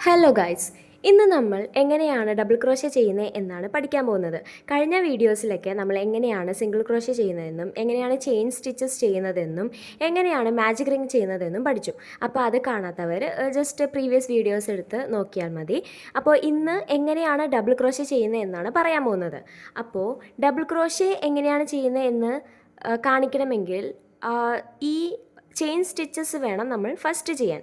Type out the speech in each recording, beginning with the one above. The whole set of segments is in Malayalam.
ഹലോ ഗൈസ്, ഇന്ന് നമ്മൾ എങ്ങനെയാണ് ഡബിൾ ക്രോഷ്യ ചെയ്യുന്നത് എന്നാണ് പഠിക്കാൻ പോകുന്നത്. കഴിഞ്ഞ വീഡിയോസിലൊക്കെ നമ്മൾ എങ്ങനെയാണ് സിംഗിൾ ക്രോഷ്യ ചെയ്യുന്നതെന്നും എങ്ങനെയാണ് ചെയിൻ സ്റ്റിച്ചസ് ചെയ്യുന്നതെന്നും എങ്ങനെയാണ് മാജിക് റിംഗ് ചെയ്യുന്നതെന്നും പഠിച്ചു. അപ്പോൾ അത് കാണാത്തവർ ജസ്റ്റ് പ്രീവിയസ് വീഡിയോസ് എടുത്ത് നോക്കിയാൽ മതി. അപ്പോൾ ഇന്ന് എങ്ങനെയാണ് ഡബിൾ ക്രോഷ്യ ചെയ്യുന്നത് എന്നാണ് പറയാൻ പോകുന്നത്. അപ്പോൾ ഡബിൾ ക്രോഷ്യ എങ്ങനെയാണ് ചെയ്യുന്നത് എന്ന് കാണിക്കണമെങ്കിൽ ഈ ചെയിൻ സ്റ്റിച്ചസ് വേണം നമ്മൾ ഫസ്റ്റ് ചെയ്യാൻ.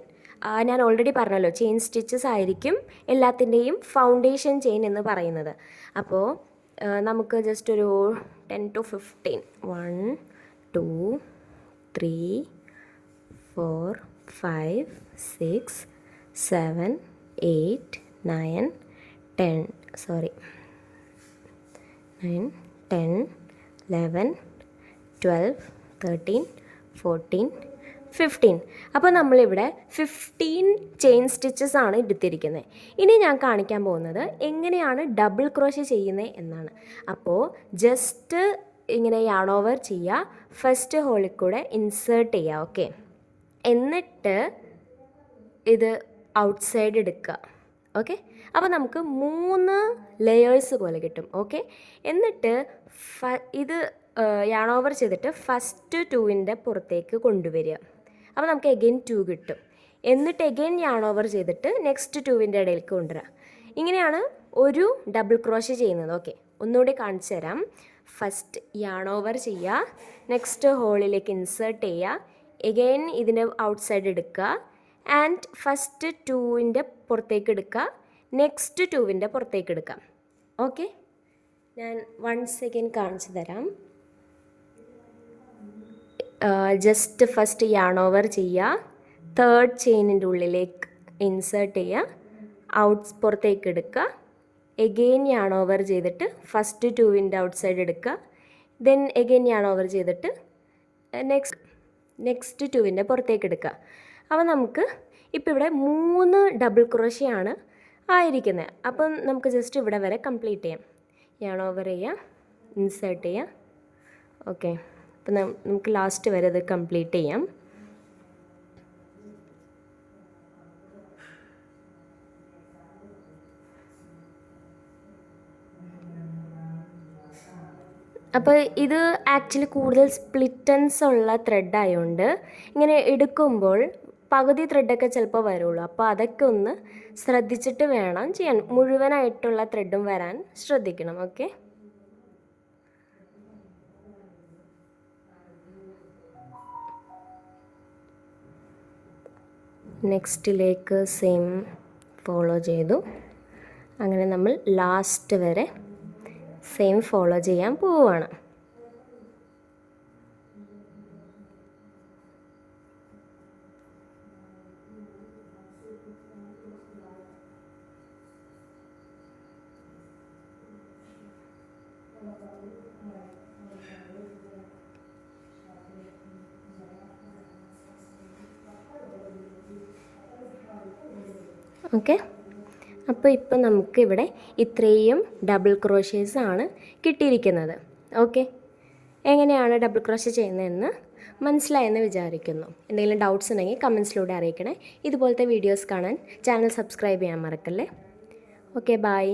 ഞാൻ ഓൾറെഡി പറഞ്ഞല്ലോ, ചെയിൻ സ്റ്റിച്ചസ് ആയിരിക്കും എല്ലാത്തിൻ്റെയും ഫൗണ്ടേഷൻ ചെയിൻ എന്ന് പറയുന്നത്. അപ്പോൾ നമുക്ക് ജസ്റ്റ് ഒരു 10 to 15 1 2 3 4 5 6 7 8 9 10 9 10 11 12 13 14 15. അപ്പോൾ നമ്മളിവിടെ 15 ചെയിൻ സ്റ്റിച്ചസ് ആണ് എടുത്തിരിക്കുന്നത്. ഇനി ഞാൻ കാണിക്കാൻ പോകുന്നത് എങ്ങനെയാണ് ഡബിൾ ക്രോഷ്യ ചെയ്യുന്നത് എന്നാണ്. അപ്പോൾ ജസ്റ്റ് ഇങ്ങനെ യാൺ ഓവർ ചെയ്യുക, ഫസ്റ്റ് ഹോളിൽ കൂടെ ഇൻസേർട്ട് ചെയ്യുക. ഓക്കെ, എന്നിട്ട് ഇത് ഔട്ട് സൈഡ് എടുക്കുക. ഓക്കെ, അപ്പോൾ നമുക്ക് 3 ലെയേഴ്സ് പോലെ കിട്ടും. ഓക്കെ, എന്നിട്ട് ഇത് യാൺ ഓവർ ചെയ്തിട്ട് ഫസ്റ്റ് 2ൻ്റെ പുറത്തേക്ക് കൊണ്ടുവരിക. അപ്പോൾ നമുക്ക് എഗെയിൻ 2 കിട്ടും. എന്നിട്ട് എഗെയിൻ യാൺ ഓവർ ചെയ്തിട്ട് നെക്സ്റ്റ് 2ൻ്റെ ഇടയിലേക്ക് കൊണ്ടുവരാം. ഇങ്ങനെയാണ് ഒരു ഡബിൾ ക്രോഷ്യ ചെയ്യുന്നത്. ഓക്കെ, ഒന്നുകൂടി കാണിച്ചു തരാം. ഫസ്റ്റ് യാൺ ഓവർ ചെയ്യുക, നെക്സ്റ്റ് ഹോളിലേക്ക് ഇൻസേർട്ട് ചെയ്യുക, എഗെയിൻ ഇതിൻ്റെ ഔട്ട് സൈഡ് എടുക്കുക, ആൻഡ് ഫസ്റ്റ് 2ൻ്റെ പുറത്തേക്ക് എടുക്കുക, നെക്സ്റ്റ് 2ൻ്റെ പുറത്തേക്ക് എടുക്കാം. ഓക്കെ, ഞാൻ 1 സെക്കൻഡ് കാണിച്ചു തരാം. ജസ്റ്റ് ഫസ്റ്റ് യാൺ ഓവർ ചെയ്യുക, തേർഡ് ചെയിനിൻ്റെ ഉള്ളിലേക്ക് ഇൻസേർട്ട് ചെയ്യുക, പുറത്തേക്ക് എടുക്കുക, എഗെയിൻ യാൺ ഓവർ ചെയ്തിട്ട് ഫസ്റ്റ് 2ൻ്റെ ഔട്ട് സൈഡ് എടുക്കുക, ദെൻ എഗെയിൻ യാൺ ഓവർ ചെയ്തിട്ട് നെക്സ്റ്റ് 2ൻ്റെ പുറത്തേക്ക് എടുക്കുക. അപ്പോൾ നമുക്ക് ഇപ്പോൾ ഇവിടെ 3 ഡബിൾ ക്രോഷ്യാണ് ആയിരിക്കുന്നത്. അപ്പം നമുക്ക് ജസ്റ്റ് ഇവിടെ വരെ കംപ്ലീറ്റ് ചെയ്യാം. യാൺ ഓവർ ചെയ്യുക, ഇൻസേർട്ട് ചെയ്യുക. ഓക്കെ, അപ്പം നമുക്ക് ലാസ്റ്റ് വരെ അത് കംപ്ലീറ്റ് ചെയ്യാം. അപ്പോൾ ഇത് ആക്ച്വലി കൂടുതൽ സ്പ്ലിറ്റൻസ് ഉള്ള ത്രെഡ് ആയതുകൊണ്ട് ഇങ്ങനെ എടുക്കുമ്പോൾ പകുതി ത്രെഡൊക്കെ ചിലപ്പോൾ വരുള്ളൂ. അപ്പോൾ അതൊക്കെ ഒന്ന് ശ്രദ്ധിച്ചിട്ട് വേണം ചെയ്യാൻ. മുഴുവനായിട്ടുള്ള ത്രെഡും വരാൻ ശ്രദ്ധിക്കണം. ഓക്കെ, നെക്സ്റ്റിലേക്ക് സെയിം ഫോളോ ചെയ്തു. അങ്ങനെ നമ്മൾ ലാസ്റ്റ് വരെ സെയിം ഫോളോ ചെയ്യാൻ പോവുകയാണ്. ഓക്കെ, അപ്പോൾ ഇപ്പം നമുക്കിവിടെ ഇത്രയും ഡബിൾ ക്രോഷ്യേഴ്സ് ആണ് കിട്ടിയിരിക്കുന്നത്. ഓക്കെ, എങ്ങനെയാണ് ഡബിൾ ക്രോഷ്യ ചെയ്യുന്നതെന്ന് മനസ്സിലായെന്ന് വിചാരിക്കുന്നു. എന്തെങ്കിലും ഡൗട്ട്സ് ഉണ്ടെങ്കിൽ കമൻസിലൂടെ അറിയിക്കണേ. ഇതുപോലത്തെ വീഡിയോസ് കാണാൻ ചാനൽ സബ്സ്ക്രൈബ് ചെയ്യാൻ മറക്കല്ലേ. Okay, by.